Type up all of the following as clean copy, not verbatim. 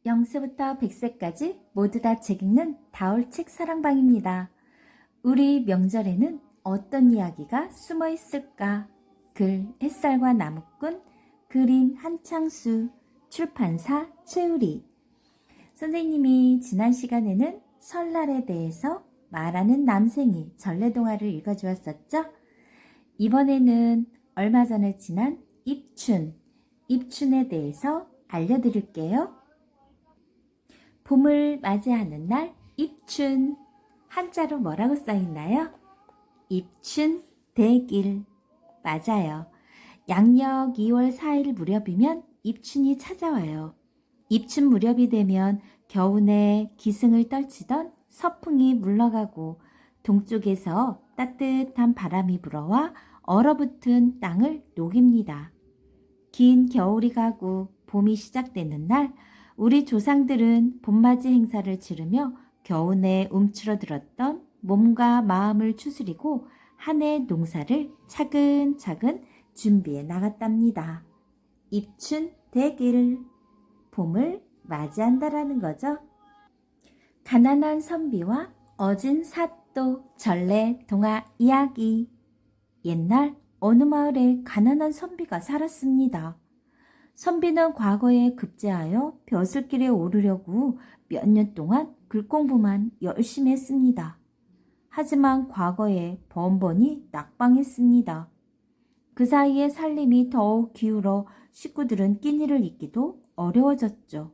0세부터 100세까지 모두 다 책 읽는 다올책 사랑방입니다. 우리 명절에는 어떤 이야기가 숨어 있을까? 글 햇살과 나무꾼, 그림 한창수, 출판사 최우리. 선생님이 지난 시간에는 설날에 대해서 말하는 남생이 전래동화를 읽어주었었죠? 이번에는 얼마 전에 지난 입춘에 대해서 알려드릴게요. 봄을 맞이하는 날 입춘, 한자로 뭐라고 써있나요? 입춘 대길. 맞아요. 양력 2월 4일 무렵이면 입춘이 찾아와요. 입춘 무렵이 되면 겨우내 기승을 떨치던 서풍이 물러가고 동쪽에서 따뜻한 바람이 불어와 얼어붙은 땅을 녹입니다. 긴 겨울이 가고 봄이 시작되는 날 우리 조상들은 봄맞이 행사를 치르며 겨우내 움츠러들었던 몸과 마음을 추스리고 한 해 농사를 차근차근 준비해 나갔답니다. 입춘 대길, 봄을 맞이한다라는 거죠. 가난한 선비와 어진 사또 전래 동화 이야기. 옛날 어느 마을에 가난한 선비가 살았습니다. 선비는 과거에 급제하여 벼슬길에 오르려고 몇 년 동안 글공부만 열심히 했습니다. 하지만 과거에 번번이 낙방했습니다. 그 사이에 살림이 더욱 기울어 식구들은 끼니를 잇기도 어려워졌죠.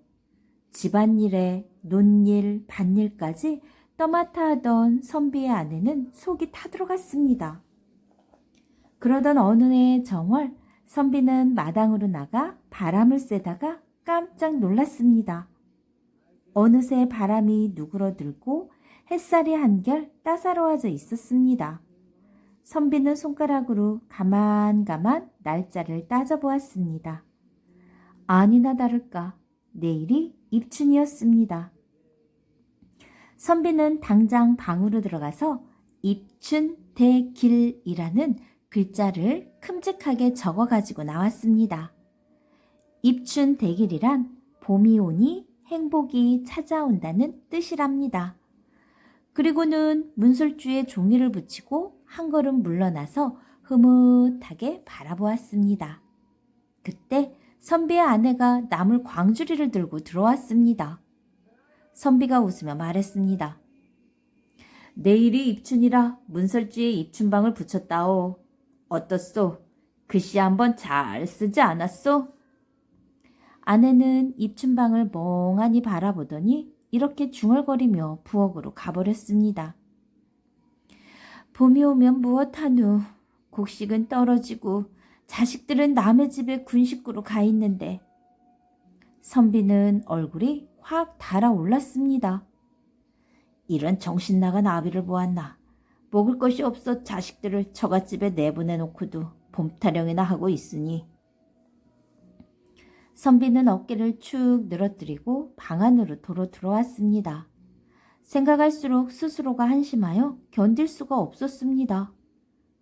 집안일에 논일, 밭일까지 떠맡아 하던 선비의 아내는 속이 타들어갔습니다. 그러던 어느 해의 정월, 선비는 마당으로 나가 바람을 쐬다가 깜짝 놀랐습니다. 어느새 바람이 누그러들고 햇살이 한결 따사로워져 있었습니다. 선비는 손가락으로 가만가만 날짜를 따져보았습니다. 아니나 다를까 내일이 입춘이었습니다. 선비는 당장 방으로 들어가서 입춘대길이라는 글자를 큼직하게 적어가지고 나왔습니다. 입춘대길이란 봄이 오니 행복이 찾아온다는 뜻이랍니다. 그리고는 문설주에 종이를 붙이고 한 걸음 물러나서 흐뭇하게 바라보았습니다. 그때 선비의 아내가 나물 광주리를 들고 들어왔습니다. 선비가 웃으며 말했습니다. 내일이 입춘이라 문설주에 입춘방을 붙였다오. 어떻소? 글씨 한번 잘 쓰지 않았소? 아내는 입춘방을 멍하니 바라보더니 이렇게 중얼거리며 부엌으로 가버렸습니다. 봄이 오면 무엇하누? 곡식은 떨어지고 자식들은 남의 집에 군식구로 가 있는데. 선비는 얼굴이 확 달아올랐습니다. 이런 정신나간 아비를 보았나. 먹을 것이 없어 자식들을 처갓집에 내보내놓고도 봄타령이나 하고 있으니. 선비는 어깨를 축 늘어뜨리고 방 안으로 도로 들어왔습니다. 생각할수록 스스로가 한심하여 견딜 수가 없었습니다.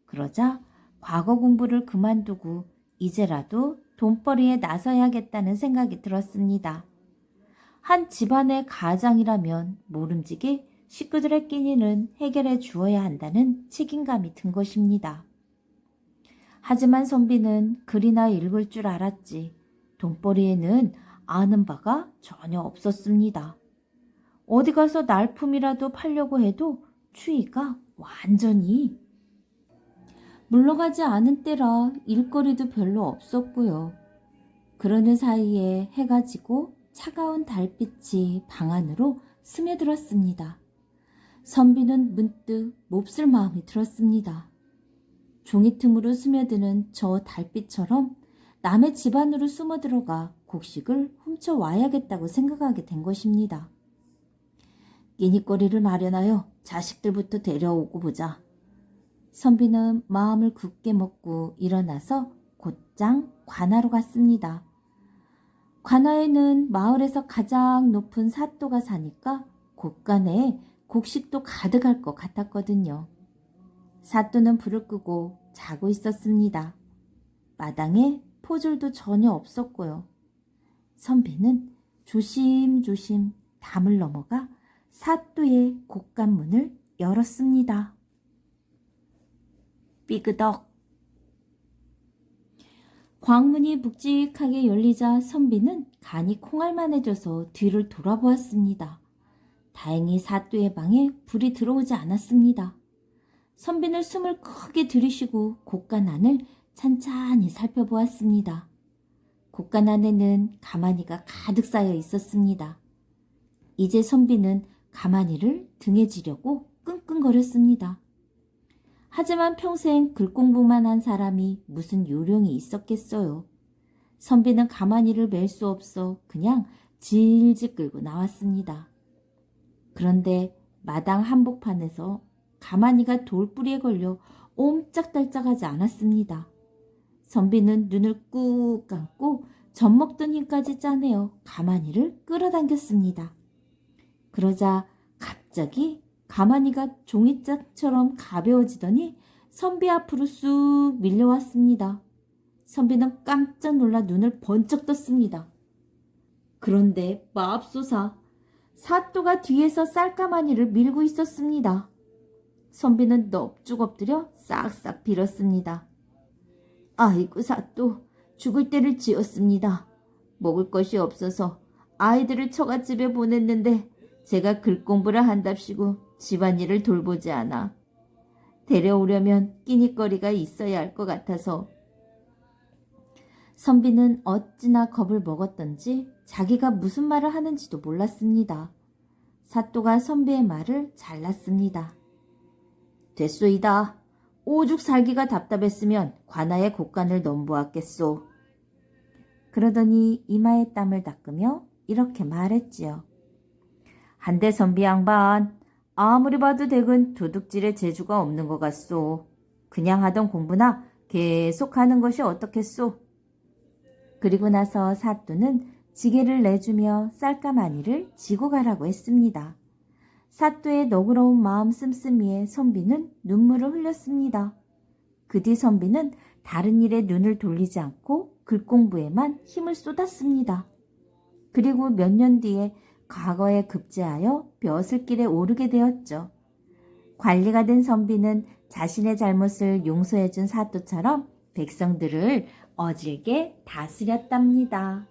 그러자 과거 공부를 그만두고 이제라도 돈벌이에 나서야겠다는 생각이 들었습니다. 한 집안의 가장이라면 모름지기 식구들의 끼니는 해결해 주어야 한다는 책임감이 든 것입니다. 하지만 선비는 글이나 읽을 줄 알았지 돈벌이에는 아는 바가 전혀 없었습니다. 어디 가서 날품이라도 팔려고 해도 추위가 완전히 물러가지 않은 때라 일거리도 별로 없었고요. 그러는 사이에 해가 지고 차가운 달빛이 방 안으로 스며들었습니다. 선비는 문득 몹쓸 마음이 들었습니다. 종이 틈으로 스며드는 저 달빛처럼 남의 집 안으로 숨어 들어가 곡식을 훔쳐와야겠다고 생각하게 된 것입니다. 끼니거리를 마련하여 자식들부터 데려오고 보자. 선비는 마음을 굳게 먹고 일어나서 곧장 관아로 갔습니다. 관아에는 마을에서 가장 높은 사또가 사니까 곳간에 곡식도 가득할 것 같았거든요. 사또는 불을 끄고 자고 있었습니다. 마당에 포졸도 전혀 없었고요. 선비는 조심조심 담을 넘어가 사또의 곡간문을 열었습니다. 삐그덕. 광문이 묵직하게 열리자 선비는 간이 콩알만해져서 뒤를 돌아보았습니다. 다행히 사또의 방에 불이 들어오지 않았습니다. 선비는 숨을 크게 들이쉬고 곡간 안을 찬찬히 살펴보았습니다. 곡간 안에는 가마니가 가득 쌓여 있었습니다. 이제 선비는 가마니를 등에 지려고 끙끙거렸습니다. 하지만 평생 글공부만 한 사람이 무슨 요령이 있었겠어요. 선비는 가마니를 멜 수 없어 그냥 질질 끌고 나왔습니다. 그런데 마당 한복판에서 가마니가 돌뿌리에 걸려 옴짝달짝하지 않았습니다. 선비는 눈을 꾹 감고 젖먹던 힘까지 짜내어 가마니를 끌어당겼습니다. 그러자 갑자기 가마니가 종이짝처럼 가벼워지더니 선비 앞으로 쑥 밀려왔습니다. 선비는 깜짝 놀라 눈을 번쩍 떴습니다. 그런데 맙소사, 사또가 뒤에서 쌀가마니를 밀고 있었습니다. 선비는 넙죽 엎드려 싹싹 빌었습니다. 아이고 사또, 죽을 때를 지었습니다. 먹을 것이 없어서 아이들을 처갓집에 보냈는데 제가 글공부를 한답시고 집안일을 돌보지 않아. 데려오려면 끼니거리가 있어야 할 것 같아서. 선비는 어찌나 겁을 먹었던지 자기가 무슨 말을 하는지도 몰랐습니다. 사또가 선비의 말을 잘랐습니다. 됐소이다. 오죽 살기가 답답했으면 관아의 곡간을 넘보았겠소. 그러더니 이마에 땀을 닦으며 이렇게 말했지요. 한데 선비 양반, 아무리 봐도 댁은 도둑질의 재주가 없는 것 같소. 그냥 하던 공부나 계속 하는 것이 어떻겠소. 그리고 나서 사또는 지게를 내주며 쌀가마니를 지고 가라고 했습니다. 사또의 너그러운 마음 씀씀이에 선비는 눈물을 흘렸습니다. 그 뒤 선비는 다른 일에 눈을 돌리지 않고 글공부에만 힘을 쏟았습니다. 그리고 몇 년 뒤에 과거에 급제하여 벼슬길에 오르게 되었죠. 관리가 된 선비는 자신의 잘못을 용서해준 사또처럼 백성들을 어질게 다스렸답니다.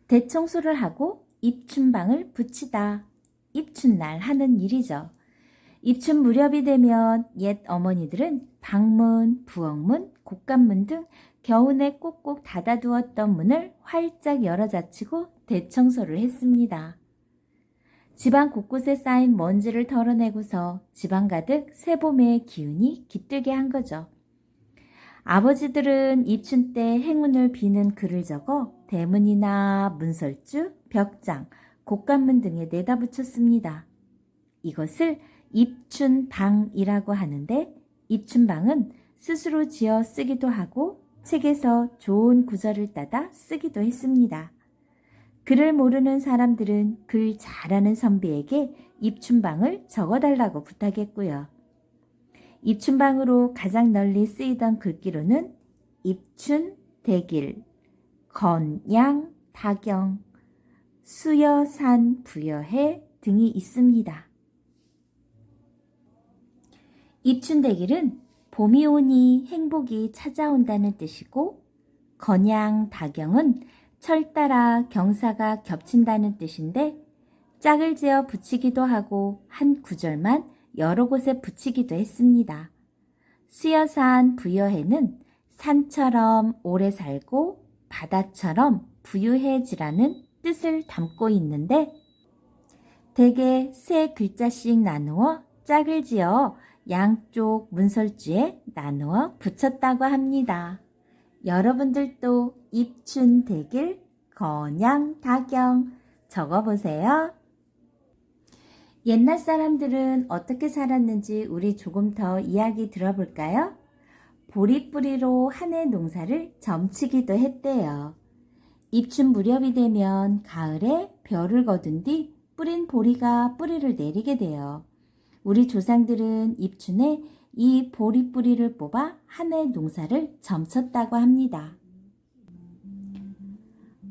대청소를 하고 입춘방을 붙이다. 입춘날 하는 일이죠. 입춘 무렵이 되면 옛 어머니들은 방문, 부엌문, 곡간문 등 겨우내 꼭꼭 닫아두었던 문을 활짝 열어젖히고 대청소를 했습니다. 집안 곳곳에 쌓인 먼지를 털어내고서 집안 가득 새봄의 기운이 깃들게 한 거죠. 아버지들은 입춘 때 행운을 비는 글을 적어 대문이나 문설주, 벽장, 곡간문 등에 내다 붙였습니다. 이것을 입춘방이라고 하는데 입춘방은 스스로 지어 쓰기도 하고 책에서 좋은 구절을 따다 쓰기도 했습니다. 글을 모르는 사람들은 글 잘하는 선비에게 입춘방을 적어달라고 부탁했고요. 입춘방으로 가장 널리 쓰이던 글귀로는 입춘, 대길, 건양, 다경, 수여산, 부여해 등이 있습니다. 입춘대길은 봄이 오니 행복이 찾아온다는 뜻이고 건양, 다경은 철 따라 경사가 겹친다는 뜻인데 짝을 지어 붙이기도 하고 한 구절만 여러 곳에 붙이기도 했습니다. 수여산, 부여해는 산처럼 오래 살고 바다처럼 부유해지라는 뜻을 담고 있는데 대개 세 글자씩 나누어 짝을 지어 양쪽 문설주에 나누어 붙였다고 합니다. 여러분들도 입춘, 대길, 건양, 다경 적어보세요. 옛날 사람들은 어떻게 살았는지 우리 조금 더 이야기 들어볼까요? 보리뿌리로 한 해 농사를 점치기도 했대요. 입춘 무렵이 되면 가을에 벼를 거둔 뒤 뿌린 보리가 뿌리를 내리게 돼요. 우리 조상들은 입춘에 이 보리뿌리를 뽑아 한 해 농사를 점쳤다고 합니다.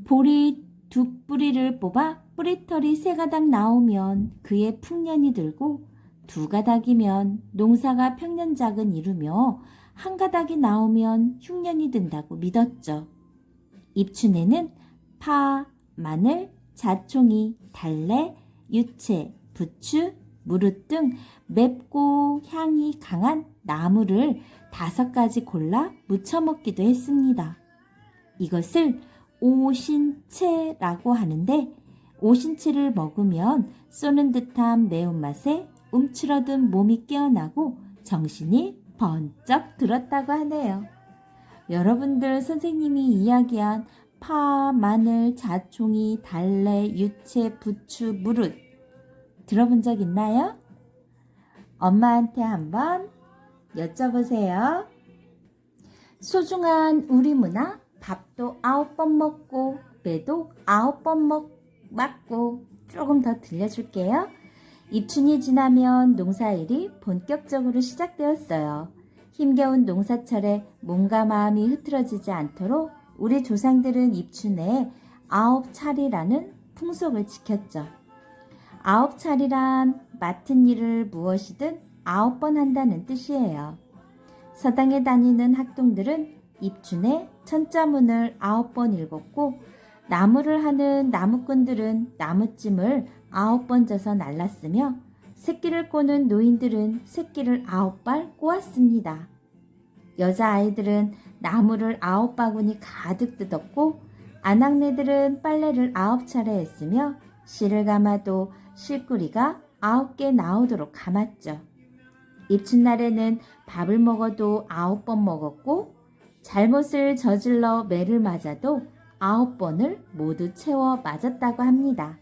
보리 두 뿌리를 뽑아 뿌리털이 3가닥 나오면 그의 풍년이 들고 2가닥이면 농사가 평년작은 이루며 1가닥이 나오면 흉년이 든다고 믿었죠. 입춘에는 파, 마늘, 자총이, 달래, 유채, 부추, 무릇 등 맵고 향이 강한 나물을 5가지 골라 무쳐 먹기도 했습니다. 이것을 오신채라고 하는데 오신채를 먹으면 쏘는 듯한 매운맛에 움츠러든 몸이 깨어나고 정신이 번쩍 들었다고 하네요. 여러분들 선생님이 이야기한 파, 마늘, 자총이, 달래, 유채, 부추, 무릇 들어본 적 있나요? 엄마한테 한번 여쭤보세요. 소중한 우리 문화, 밥도 9번 먹고 매도 9번 맞고 조금 더 들려줄게요. 입춘이 지나면 농사일이 본격적으로 시작되었어요. 힘겨운 농사철에 몸과 마음이 흐트러지지 않도록 우리 조상들은 입춘에 9차리라는 풍속을 지켰죠. 9차리란 맡은 일을 무엇이든 9번 한다는 뜻이에요. 서당에 다니는 학동들은 입춘에 천자문을 9번 읽었고 나무를 하는 나무꾼들은 나무찜을 9번 져서 날랐으며 새끼를 꼬는 노인들은 새끼를 9발 꼬았습니다. 여자아이들은 나무를 9바구니 가득 뜯었고 아낙네들은 빨래를 9차례 했으며 실을 감아도 실꾸리가 9개 나오도록 감았죠. 입춘날에는 밥을 먹어도 9번 먹었고 잘못을 저질러 매를 맞아도 9번을 모두 채워 맞았다고 합니다.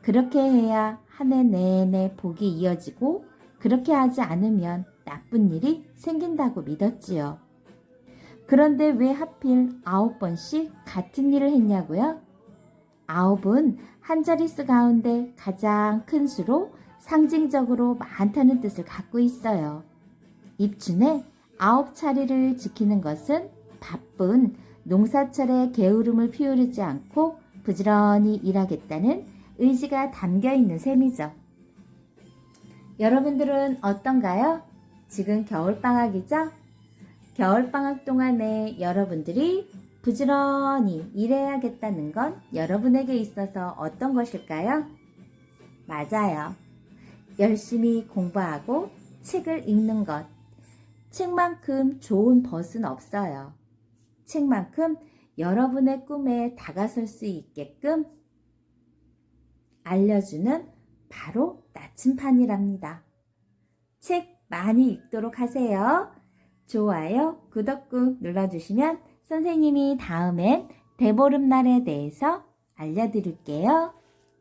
그렇게 해야 한 해 내내 복이 이어지고 그렇게 하지 않으면 나쁜 일이 생긴다고 믿었지요. 그런데 왜 하필 9번씩 같은 일을 했냐고요? 9은 한 자릿수 가운데 가장 큰 수로 상징적으로 많다는 뜻을 갖고 있어요. 입춘에 9차리를 지키는 것은 바쁜 농사철에 게으름을 피우르지 않고 부지런히 일하겠다는 의지가 담겨 있는 셈이죠. 여러분들은 어떤가요? 지금 겨울방학이죠? 겨울방학 동안에 여러분들이 부지런히 일해야겠다는 건 여러분에게 있어서 어떤 것일까요? 맞아요. 열심히 공부하고 책을 읽는 것. 책만큼 좋은 벗은 없어요. 책만큼 여러분의 꿈에 다가설 수 있게끔 알려주는 바로 나침판이랍니다. 책 많이 읽도록 하세요. 좋아요, 구독 꾹 눌러주시면 선생님이 다음엔 대보름날에 대해서 알려드릴게요.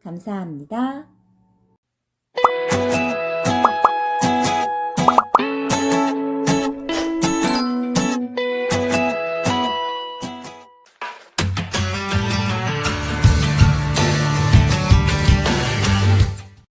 감사합니다.